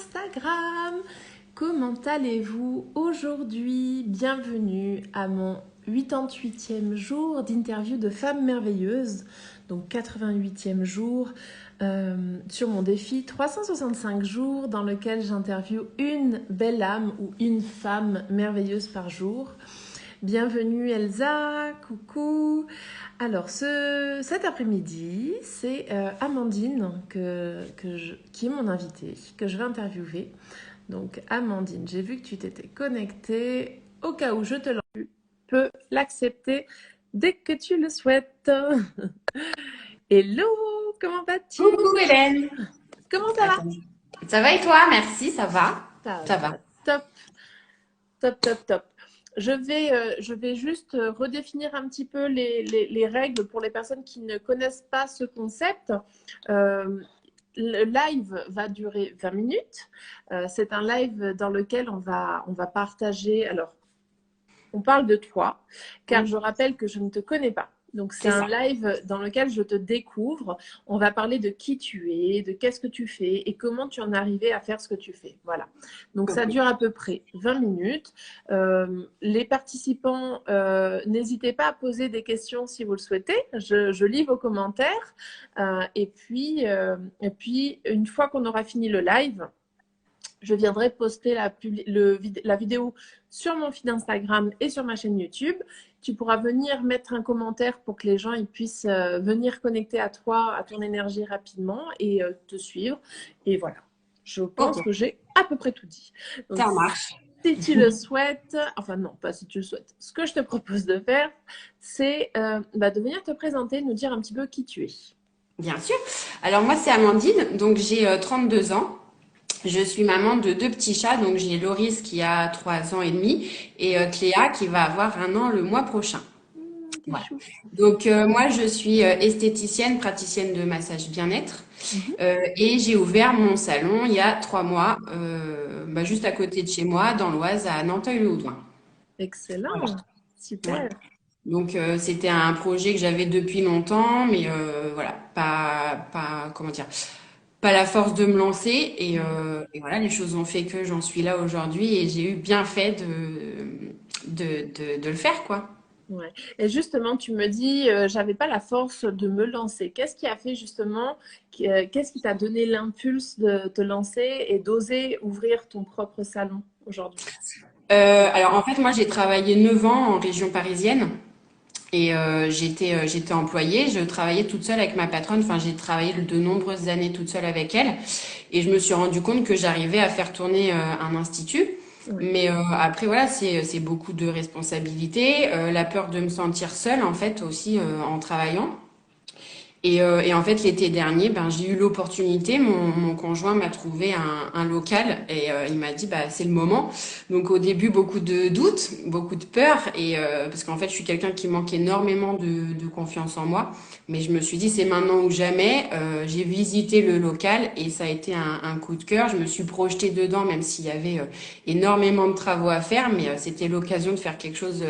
Instagram. Comment allez-vous aujourd'hui? Bienvenue à mon 88e jour d'interview de femmes merveilleuses, donc 88e jour sur mon défi 365 jours dans lequel j'interviewe une belle âme ou une femme merveilleuse par jour. Bienvenue Elsa, coucou. Alors cet après-midi, c'est Amandine qui est mon invitée, que je vais interviewer. Donc Amandine, j'ai vu que tu t'étais connectée. Au cas où je te lance, tu peux l'accepter dès que tu le souhaites. Hello, comment vas-tu? Coucou Hélène. Comment ça va? Attends. Ça va et toi? Merci, ça va. Ça Va. va. Top, top, top, top. Je vais juste redéfinir un petit peu les règles pour les personnes qui ne connaissent pas ce concept. Le live va durer 20 minutes. C'est un live dans lequel on va partager. Alors, on parle de toi, car je rappelle que je ne te connais pas. Donc, c'est un live dans lequel je te découvre. On va parler de qui tu es, de qu'est-ce que tu fais et comment tu en es arrivé à faire ce que tu fais. Voilà. Donc, ça dure à peu près 20 minutes. Les participants, n'hésitez pas à poser des questions si vous le souhaitez. Je lis vos commentaires. Et puis, une fois qu'on aura fini le live, je viendrai poster la vidéo sur mon feed Instagram et sur ma chaîne YouTube. Tu pourras venir mettre un commentaire pour que les gens ils puissent venir connecter à toi, à ton énergie rapidement et te suivre. Et voilà, je pense que j'ai à peu près tout dit. Donc, Ça marche. si tu le souhaites, enfin non, pas si tu le souhaites, ce que je te propose de faire, c'est de venir te présenter, nous dire un petit peu qui tu es. Bien sûr. Alors moi, c'est Amandine, donc j'ai 32 ans. Je suis maman de 2 petits chats, donc j'ai Loris qui a 3 ans et demi et Cléa qui va avoir 1 an le mois prochain. Voilà. Donc moi, je suis esthéticienne, praticienne de massage bien-être et j'ai ouvert mon salon il y a 3 mois, juste à côté de chez moi, dans l'Oise, à Nanteuil-le-Haudouin. Excellent, Voilà. super. Ouais. Donc c'était un projet que j'avais depuis longtemps, mais voilà, comment dire, pas la force de me lancer. Et voilà, les choses ont fait que j'en suis là aujourd'hui et j'ai eu bien fait de le faire, quoi. Ouais. Et justement, tu me dis, j'avais pas la force de me lancer. Qu'est-ce qui a fait justement, qu'est-ce qui t'a donné l'impulse de te lancer et d'oser ouvrir ton propre salon aujourd'hui? Alors en fait, moi j'ai travaillé 9 ans en région parisienne. Et j'étais employée, je travaillais toute seule avec ma patronne, enfin j'ai travaillé de nombreuses années toute seule avec elle et je me suis rendu compte que j'arrivais à faire tourner un institut. Ouais. Mais après voilà, c'est beaucoup de responsabilités, la peur de me sentir seule en fait aussi en travaillant. Et en fait, l'été dernier, j'ai eu l'opportunité. Mon conjoint m'a trouvé un local et il m'a dit, c'est le moment. Donc au début, beaucoup de doutes, beaucoup de peur et parce qu'en fait, je suis quelqu'un qui manque énormément de confiance en moi. Mais je me suis dit, c'est maintenant ou jamais. J'ai visité le local et ça a été un coup de cœur. Je me suis projetée dedans, même s'il y avait énormément de travaux à faire, mais c'était l'occasion de faire quelque chose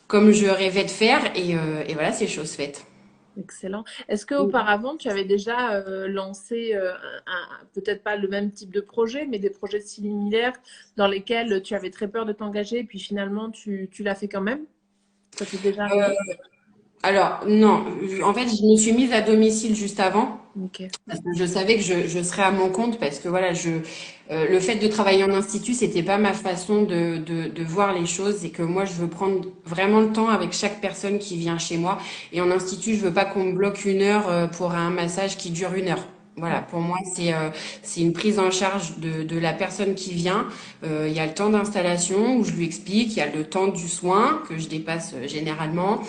comme je rêvais de faire et voilà, c'est chose faite. Excellent. Est-ce qu'auparavant, tu avais déjà lancé, peut-être pas le même type de projet, mais des projets similaires dans lesquels tu avais très peur de t'engager et puis finalement, tu l'as fait quand même? Ça t'est déjà arrivé? Alors, non, en fait, je me suis mise à domicile juste avant. Ok. Parce que je savais que je serais à mon compte parce que voilà, le fait de travailler en institut, c'était pas ma façon de voir les choses et que moi, je veux prendre vraiment le temps avec chaque personne qui vient chez moi. Et en institut, je veux pas qu'on me bloque 1 heure pour un massage qui dure 1 heure. Voilà, pour moi, c'est une prise en charge de la personne qui vient. Il y a le temps d'installation où je lui explique, il y a le temps du soin que je dépasse généralement.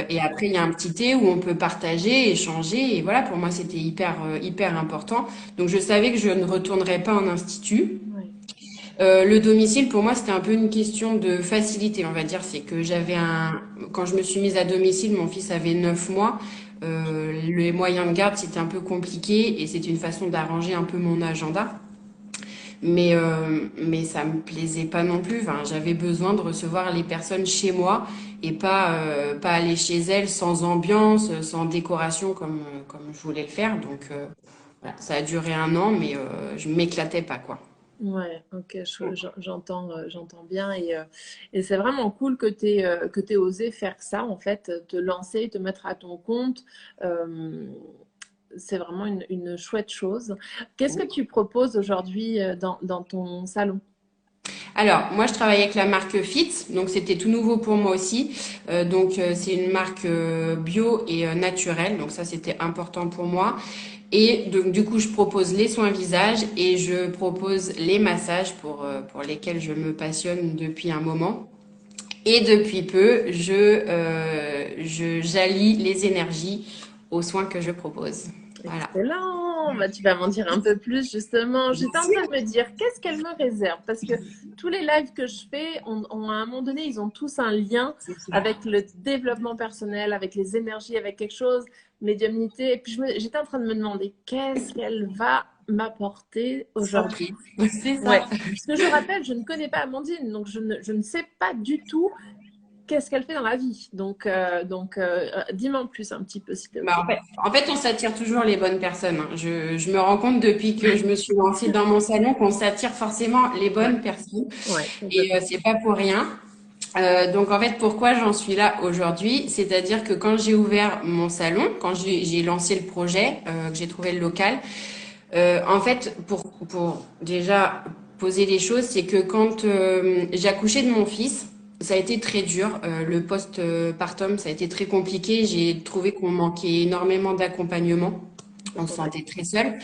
Et après, il y a un petit thé où on peut partager, échanger. Et voilà, pour moi, c'était hyper important. Donc, je savais que je ne retournerais pas en institut. Ouais. Le domicile, pour moi, c'était un peu une question de facilité, on va dire. C'est que quand je me suis mise à domicile, mon fils avait 9 mois. Les moyens de garde, c'était un peu compliqué et c'était une façon d'arranger un peu mon agenda. Mais ça me plaisait pas non plus. Enfin, j'avais besoin de recevoir les personnes chez moi et pas aller chez elles sans ambiance, sans décoration comme je voulais le faire. Donc Voilà, ça a duré 1 an, mais je m'éclatais pas, quoi. Ouais, ok, j'entends bien et c'est vraiment cool que tu osé faire ça, en fait, te lancer, te mettre à ton compte. Euh, c'est vraiment une chouette chose. Qu'est-ce que tu proposes aujourd'hui dans ton salon? Alors, moi, je travaille avec la marque Fit, donc c'était tout nouveau pour moi aussi. C'est une marque bio et naturelle, donc ça, c'était important pour moi. Et donc, du coup, je propose les soins visage et je propose les massages pour lesquels je me passionne depuis un moment. Et depuis peu, j'allie les énergies aux soins que je propose. Voilà. Excellent. Bah, tu vas m'en dire un peu plus justement. J'étais en train de me dire qu'est-ce qu'elle me réserve parce que tous les lives que je fais, à un moment donné, ils ont tous un lien avec le développement personnel, avec les énergies, avec quelque chose, médiumnité. Et puis j'étais en train de me demander qu'est-ce qu'elle va m'apporter aujourd'hui. Surprise. C'est Ouais. ça. Parce que je rappelle, je ne connais pas Amandine, donc je ne sais pas du tout qu'est-ce qu'elle fait dans la vie. Dis-moi en plus un petit peu, s'il te Bah, plaît. en fait, on s'attire toujours les bonnes personnes, hein. Je me rends compte depuis que je me suis lancée dans mon salon qu'on s'attire forcément les Ouais, bonnes personnes. ouais, Et complètement. c'est pas pour rien. Donc en fait, pourquoi j'en suis là aujourd'hui? C'est-à-dire que quand j'ai ouvert mon salon, quand j'ai lancé le projet, que j'ai trouvé le local, en fait, pour déjà poser les choses, c'est que quand j'ai accouché de mon fils, ça a été très dur. Le post-partum, ça a été très compliqué. J'ai trouvé qu'on manquait énormément d'accompagnement. On se Ouais. sentait très seul.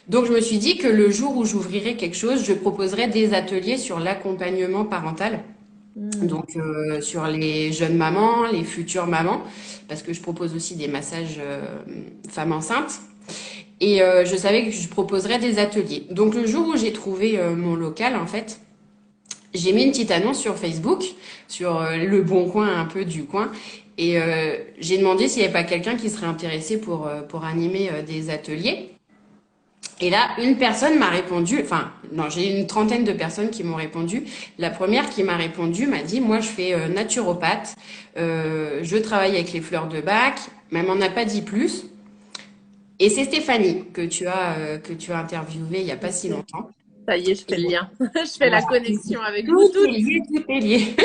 Donc, je me suis dit que le jour où j'ouvrirais quelque chose, je proposerais des ateliers sur l'accompagnement parental. Hmm. Donc, sur les jeunes mamans, les futures mamans, parce que je propose aussi des massages femmes enceintes. Et je savais que je proposerais des ateliers. Donc, le jour où j'ai trouvé mon local, en fait, j'ai mis une petite annonce sur Facebook, sur le bon coin un peu du coin. Et j'ai demandé s'il n'y avait pas quelqu'un qui serait intéressé pour animer des ateliers. Et là, une personne m'a répondu, enfin, non, j'ai une trentaine de personnes qui m'ont répondu. La première qui m'a répondu m'a dit, moi, je fais naturopathe, je travaille avec les fleurs de bac, mais elle m'en a pas dit plus. Et c'est Stéphanie que tu as interviewée il y a pas si Ok. longtemps. Ça y est, je Et fais le lien. Je fais la voilà, connexion avec vous tout est toutes. lié, tout est lié.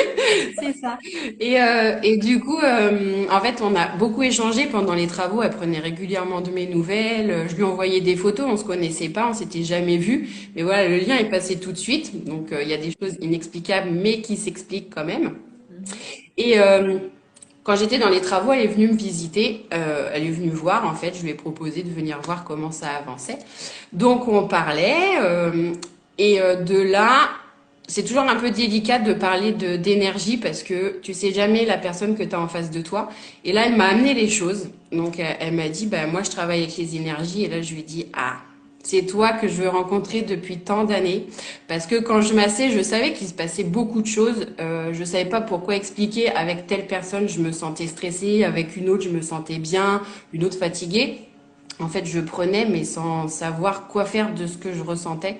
C'est ça. Et du coup, en fait, on a beaucoup échangé pendant les travaux. Elle prenait régulièrement de mes nouvelles. Je lui envoyais des photos. On se connaissait pas, on s'était jamais vus. Mais voilà, le lien est passé tout de suite. Donc, il y a des choses inexplicables, mais qui s'expliquent quand même. Mhm. Et quand j'étais dans les travaux, elle est venue me visiter. Elle est venue voir. En fait, je lui ai proposé de venir voir comment ça avançait. Donc, on parlait. De là, c'est toujours un peu délicat de parler d'énergie parce que tu sais jamais la personne que tu as en face de toi. Et là, elle m'a amené les choses. Donc, elle m'a dit, bah, moi, je travaille avec les énergies. Et là, je lui ai dit, ah, c'est toi que je veux rencontrer depuis tant d'années. Parce que quand je massais, je savais qu'il se passait beaucoup de choses. Je savais pas pourquoi expliquer. Avec telle personne, je me sentais stressée. Avec une autre, je me sentais bien. Une autre fatiguée. En fait, je prenais, mais sans savoir quoi faire de ce que je ressentais.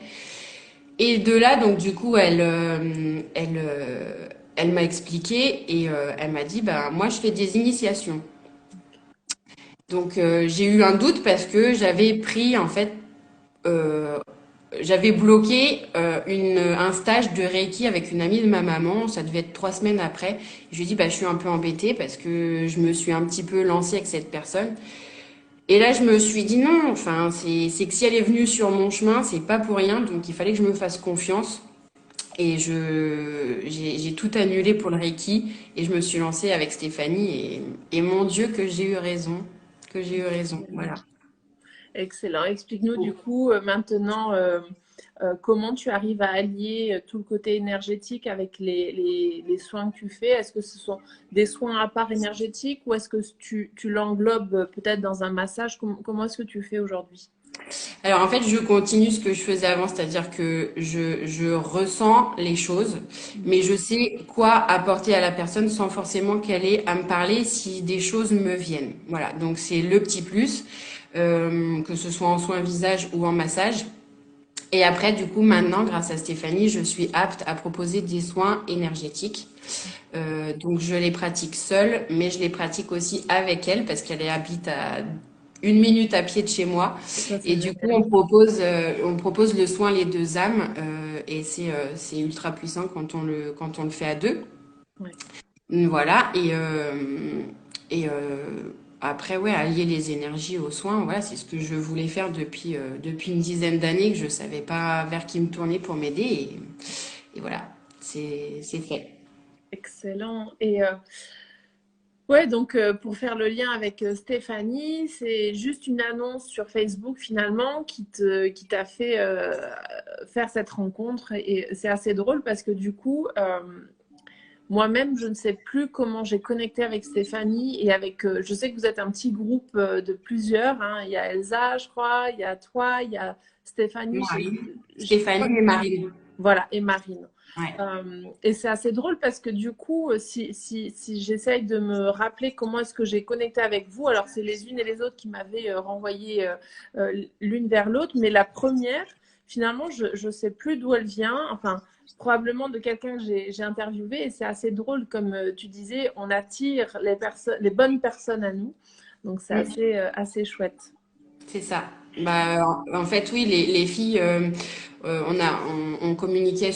Et de là, donc du coup, elle m'a expliqué et elle m'a dit, bah moi, je fais des initiations. Donc j'ai eu un doute parce que j'avais pris en fait, euh, j'avais bloqué un stage de Reiki avec une amie de ma maman. Ça devait être 3 semaines après. Je lui ai dit, bah je suis un peu embêtée parce que je me suis un petit peu lancée avec cette personne. Et là, je me suis dit non. Enfin, c'est que si elle est venue sur mon chemin, c'est pas pour rien. Donc il fallait que je me fasse confiance. Et j'ai tout annulé pour le Reiki et je me suis lancée avec Stéphanie et mon Dieu que j'ai eu raison, que j'ai eu raison, voilà. Excellent. Explique-nous du coup maintenant comment tu arrives à allier tout le côté énergétique avec les soins que tu fais. Est-ce que ce sont des soins à part énergétiques ou est-ce que tu l'englobes peut-être dans un massage? Comment est-ce que tu fais aujourd'hui? Alors en fait, je continue ce que je faisais avant, c'est-à-dire que je ressens les choses, mais je sais quoi apporter à la personne sans forcément qu'elle ait à me parler si des choses me viennent. Voilà, donc c'est le petit plus, que ce soit en soins visage ou en massage. Et après, du coup, maintenant, grâce à Stéphanie, je suis apte à proposer des soins énergétiques. Donc, je les pratique seule, mais je les pratique aussi avec elle parce qu'elle habite à 1 minute à pied de chez moi. Ça, c'est Et du coup, génial. on propose le soin les deux âmes et c'est ultra puissant quand on le fait à deux. Ouais. Voilà. Et après, ouais, allier les énergies aux soins, voilà, c'est ce que je voulais faire depuis une dizaine d'années, que je savais pas vers qui me tourner pour m'aider. Et voilà, c'est fait. Excellent. Et ouais, donc pour faire le lien avec Stéphanie, c'est juste une annonce sur Facebook finalement qui t'a fait faire cette rencontre. Et c'est assez drôle parce que du coup, moi-même, je ne sais plus comment j'ai connecté avec Stéphanie et avec. Je sais que vous êtes un petit groupe de plusieurs, hein. Il y a Elsa, je crois, il y a toi, il y a Stéphanie. Marine. Je crois. Stéphanie et Marine. Voilà, et Marine. Ouais. Et c'est assez drôle parce que du coup, si j'essaye de me rappeler comment est-ce que j'ai connecté avec vous, alors c'est les unes et les autres qui m'avaient renvoyé l'une vers l'autre, mais la première, finalement, je ne sais plus d'où elle vient, enfin, probablement de quelqu'un que j'ai interviewé, et c'est assez drôle, comme tu disais, on attire les bonnes personnes à nous, donc c'est Mm. assez chouette. C'est ça. Bah, en fait, oui, les filles, on communiquait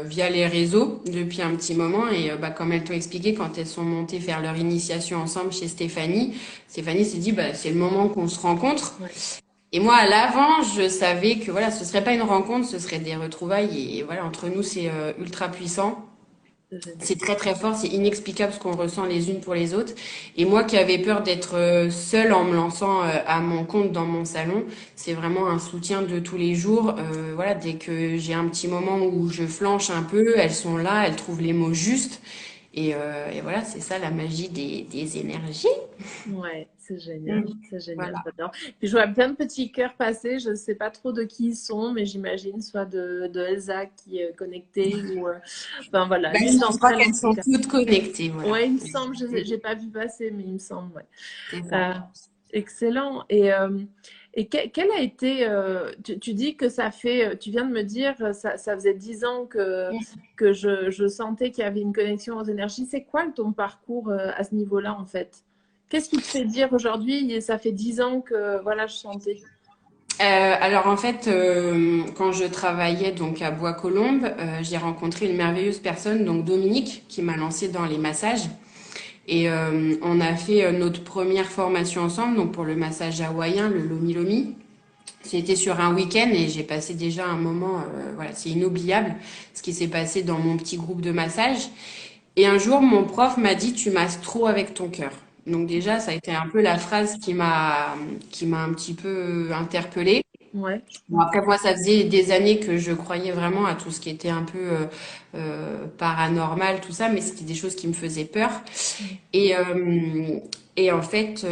via les réseaux depuis un petit moment et bah, comme elles t'ont expliqué, quand elles sont montées faire leur initiation ensemble chez Stéphanie, Stéphanie s'est dit, bah, c'est le moment qu'on se rencontre. Ouais, Et moi, à l'avant, je savais que voilà, ce serait pas une rencontre, ce serait des retrouvailles et voilà, entre nous, c'est ultra puissant. c'est génial. C'est très très fort, c'est inexplicable ce qu'on ressent les unes pour les autres. Et moi qui avais peur d'être seule en me lançant à mon compte dans mon salon, c'est vraiment un soutien de tous les jours. Voilà, dès que j'ai un petit moment où je flanche un peu, elles sont là, elles trouvent les mots justes. Et voilà, c'est ça la magie des énergies. Ouais, Mm. c'est génial, Voilà. j'adore. Puis je vois plein de petits cœurs passer, je ne sais pas trop de qui ils sont, mais j'imagine soit de Elsa qui est connectée ou, enfin voilà, Bah, l'une je d'entre crois elles en qu'elles tout sont cas. toutes connectées, voilà. Ouais, il me semble, je n'ai pas vu passer, mais il me semble, ouais. C'est ça. Euh, excellent. Et quel a été, tu dis que ça fait, tu viens de me dire, ça faisait 10 ans que je sentais qu'il y avait une connexion aux énergies. C'est quoi ton parcours à ce niveau-là, en fait? Qu'est-ce qui te fait dire aujourd'hui, ça fait 10 ans que voilà, je sentais. Alors en fait, quand je travaillais donc à Bois-Colombes, j'ai rencontré une merveilleuse personne, donc Dominique, qui m'a lancée dans les massages. Et on a fait notre première formation ensemble, donc pour le massage hawaïen, le Lomi Lomi. C'était sur un week-end et j'ai passé déjà un moment, voilà, c'est inoubliable ce qui s'est passé dans mon petit groupe de massage. Et un jour, mon prof m'a dit, tu masses trop avec ton cœur. Donc déjà, ça a été un peu la phrase qui m'a un petit peu interpellée. Ouais, je Bon, comprends. après, moi, ça faisait des années que je croyais vraiment à tout ce qui était un peu paranormal, tout ça, mais c'était des choses qui me faisaient peur. Et, euh, et en fait,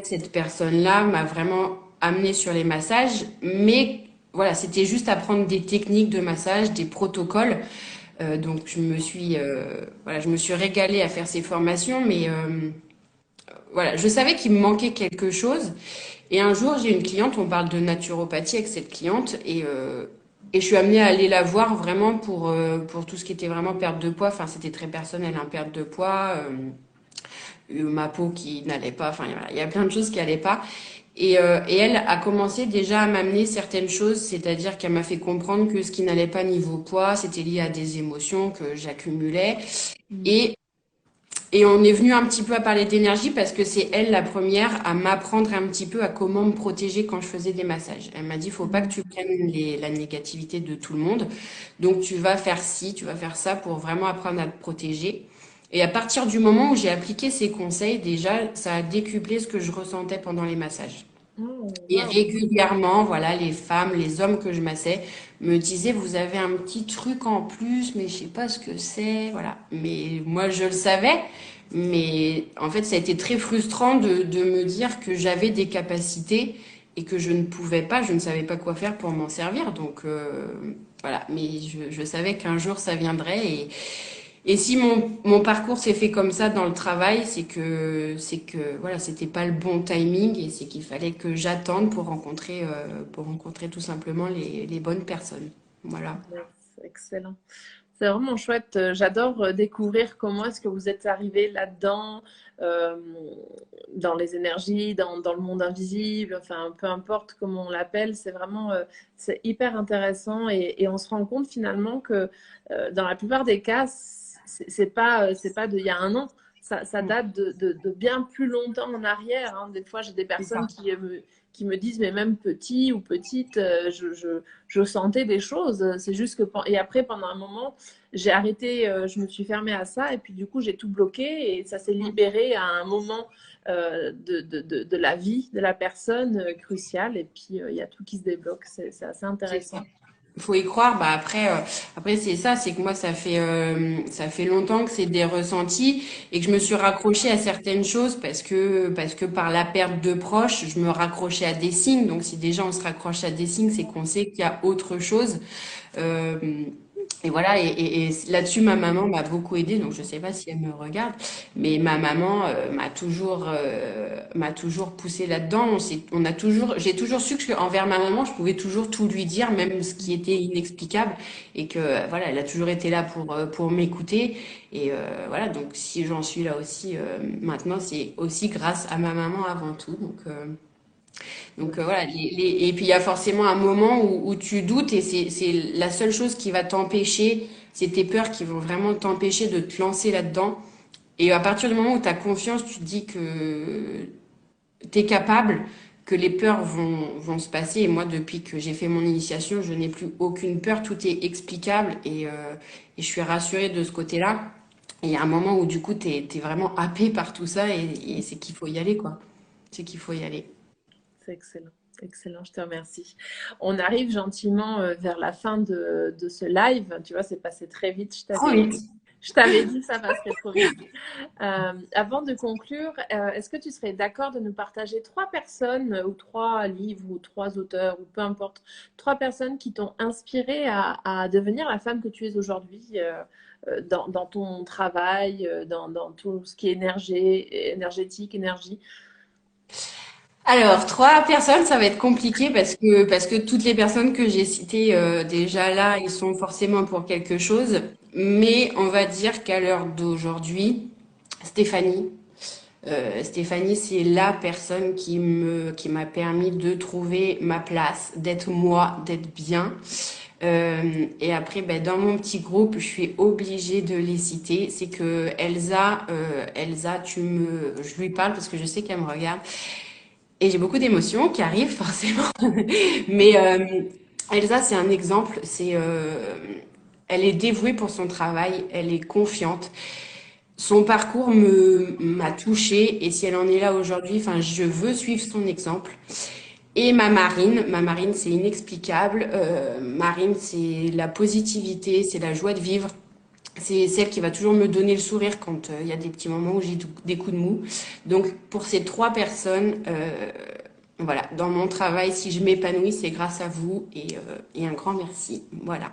cette personne-là m'a vraiment amenée sur les massages, mais voilà, c'était juste apprendre des techniques de massage, des protocoles. Donc, voilà, je me suis régalée à faire ces formations, mais voilà, je savais qu'il me manquait quelque chose. Et un jour, j'ai une cliente, on parle de naturopathie avec cette cliente, et je suis amenée à aller la voir vraiment pour tout ce qui était vraiment perte de poids. Enfin, c'était très personnel, hein, perte de poids, ma peau qui n'allait pas, enfin, voilà, il y a plein de choses qui n'allaient pas. Et elle a commencé déjà à m'amener certaines choses, c'est-à-dire qu'elle m'a fait comprendre que ce qui n'allait pas niveau poids, c'était lié à des émotions que j'accumulais. Mm. Et et on est venu un petit peu à parler d'énergie parce que c'est elle la première à m'apprendre un petit peu à comment me protéger quand je faisais des massages. Elle m'a dit, faut pas que Mm. tu prennes la négativité de tout le monde. Donc tu vas faire ci, tu vas faire ça pour vraiment apprendre à te protéger. Et à partir du moment où j'ai appliqué ces conseils, déjà, ça a décuplé ce que je ressentais pendant les massages. Oh, Et wow. régulièrement, voilà, les femmes, les hommes que je massais me disaient, vous avez un petit truc en plus, mais je sais pas ce que c'est, voilà. Mais moi, je le savais, mais en fait, ça a été très frustrant de me dire que j'avais des capacités et que je ne pouvais pas, je ne savais pas quoi faire pour m'en servir. Donc, voilà. Mais je savais qu'un jour, ça viendrait et si mon parcours s'est fait comme ça dans le travail, c'est que voilà, c'était pas le bon timing et c'est qu'il fallait que j'attende pour rencontrer tout simplement les bonnes personnes. Voilà. Yes, excellent. C'est vraiment chouette. J'adore découvrir comment est-ce que vous êtes arrivé là-dedans, euh, dans les énergies, dans le monde invisible, enfin, peu importe comment on l'appelle. C'est vraiment, c'est hyper intéressant et on se rend compte finalement que dans la plupart des cas, c'est pas d'il y a un an. Ça Mm. date de bien plus longtemps en arrière, hein. Des fois, j'ai des C'est ça. personnes qui me disent, mais même petit ou petite, je sentais des choses. C'est juste que, et après, pendant un moment, j'ai arrêté, je me suis fermée à ça, et puis du coup, j'ai tout bloqué, et ça s'est Mm. libéré à un moment de la vie de la personne crucial, et puis il y a tout qui se débloque. C'est assez C'est ça. intéressant. Faut y croire. Bah après c'est ça, c'est que moi ça fait longtemps que c'est des ressentis et que je me suis raccrochée à certaines choses parce que par la perte de proches, je me raccrochais à des signes. Donc si déjà on se raccroche à des signes, c'est qu'on sait qu'il y a autre chose. Euh, et voilà, et là-dessus, ma maman m'a beaucoup aidée, donc je sais pas si elle me regarde, mais ma maman m'a toujours poussée là-dedans. J'ai toujours su que envers ma maman, je pouvais toujours tout lui dire, même ce qui était inexplicable, et que voilà, elle a toujours été là pour m'écouter. Et voilà, donc si j'en suis là aussi maintenant, c'est aussi grâce à ma maman avant tout. Donc voilà, et puis il y a forcément un moment où tu doutes et c'est la seule chose qui va t'empêcher, c'est tes peurs qui vont vraiment t'empêcher de te lancer là-dedans. Et à partir du moment où tu as confiance, tu te dis que tu es capable, que les peurs vont se passer. Et moi, depuis que j'ai fait mon initiation, je n'ai plus aucune peur, tout est explicable et je suis rassurée de ce côté-là. Et il y a un moment où du coup, tu es vraiment happé par tout ça et c'est qu'il faut y aller, quoi. C'est qu'il faut y aller. C'est excellent. Excellent, je te remercie. On arrive gentiment vers la fin de ce live. Tu vois, c'est passé très vite. Trop vite. Je t'avais dit que ça passerait trop vite. Avant de conclure, est-ce que tu serais d'accord de nous partager trois personnes ou trois livres ou trois auteurs ou peu importe, trois personnes qui t'ont inspiré à devenir la femme que tu es aujourd'hui dans ton travail, dans tout ce qui est énergétique, énergie? Alors, trois personnes, ça va être compliqué parce que toutes les personnes que j'ai citées déjà là, ils sont forcément pour quelque chose. Mais on va dire qu'à l'heure d'aujourd'hui, Stéphanie, Stéphanie, c'est la personne qui m'a permis de trouver ma place, d'être moi, d'être bien. Et après, ben, dans mon petit groupe, je suis obligée de les citer. C'est que Elsa, je lui parle parce que je sais qu'elle me regarde. Et j'ai beaucoup d'émotions qui arrivent forcément. Mais Elsa, c'est un exemple. Elle est dévouée pour son travail. Elle est confiante. Son parcours m'a touchée. Et si elle en est là aujourd'hui, enfin, je veux suivre son exemple. Et ma Marine, c'est inexplicable. Marine, c'est la positivité, c'est la joie de vivre. C'est celle qui va toujours me donner le sourire quand il y a des petits moments où j'ai des coups de mou. Donc pour ces trois personnes, voilà, dans mon travail, si je m'épanouis, c'est grâce à vous et un grand merci. Voilà.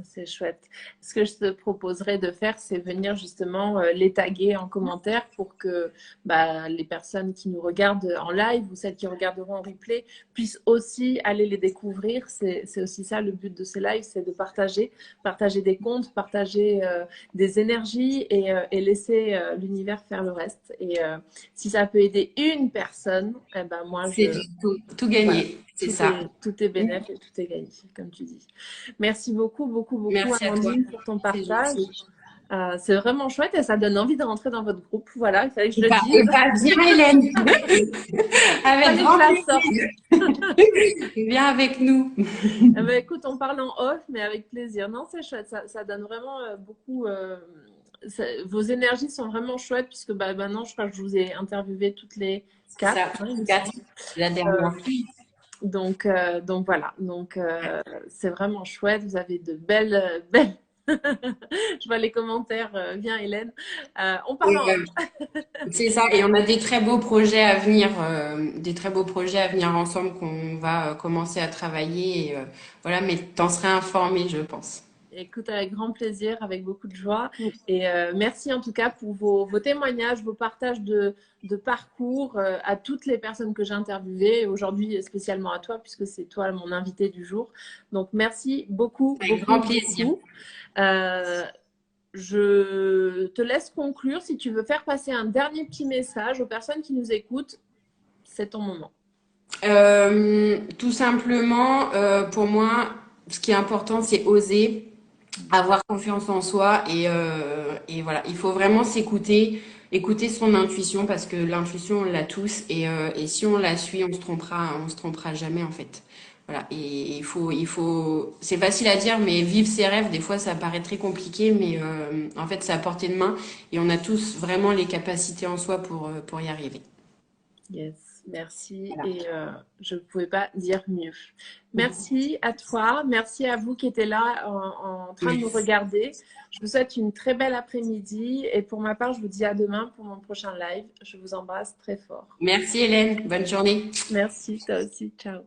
C'est chouette. Ce que je te proposerais de faire, c'est venir justement les taguer en commentaire pour que bah, les personnes qui nous regardent en live ou celles qui regarderont en replay puissent aussi aller les découvrir. C'est aussi ça le but de ces lives, c'est de partager, partager des comptes, partager des énergies et laisser l'univers faire le reste. Et si ça peut aider une personne, eh ben moi C'est tout voilà, gagné, c'est ça. tout est bénéf et tout est gagné, comme tu dis. Merci beaucoup, beaucoup, beaucoup, Merci à toi, Amandine, pour ton c'est partage. gentil. C'est vraiment chouette et ça donne envie de rentrer dans votre groupe. Voilà, il fallait que je le dise. Et bah, viens Hélène, Il avec fallait que je grand la sorte. plaisir. Viens avec nous. Eh ben, écoute, on parle en off, mais avec plaisir. Non, c'est chouette. Ça donne vraiment beaucoup. Vos énergies sont vraiment chouettes puisque bah, maintenant, je crois que je vous ai interviewé toutes les C'est ça, quatre, hein, il me quatre, semble. la dernière. Donc voilà. Donc c'est vraiment chouette. Vous avez de belles. Je vois les commentaires. Viens, Hélène. On parle en off. C'est ça, et on a des très beaux projets à venir, des très beaux projets à venir ensemble qu'on va commencer à travailler. Et, voilà, mais t'en serais informé, je pense. Écoute, avec grand plaisir, avec beaucoup de joie. Et merci en tout cas pour vos témoignages, vos partages de parcours à toutes les personnes que j'ai interviewées. Aujourd'hui, spécialement à toi, puisque c'est toi mon invité du jour. Donc, merci beaucoup, Avec beaucoup, grand plaisir. beaucoup. Je te laisse conclure. Si tu veux faire passer un dernier petit message aux personnes qui nous écoutent, c'est ton moment. Tout simplement, pour moi, ce qui est important, c'est oser, avoir confiance en soi et voilà, il faut vraiment s'écouter, écouter son intuition parce que l'intuition, on l'a tous et si on la suit, on se trompera jamais en fait. Voilà, et c'est facile à dire, mais vivre ses rêves, des fois, ça paraît très compliqué, mais en fait, c'est à portée de main et on a tous vraiment les capacités en soi pour y arriver. Yes, merci. Voilà. Et je ne pouvais pas dire mieux. Merci à toi. Merci à vous qui étiez là en train de nous regarder. Je vous souhaite une très belle après-midi. Et pour ma part, je vous dis à demain pour mon prochain live. Je vous embrasse très fort. Merci Hélène, bonne journée. Merci, toi aussi. Ciao.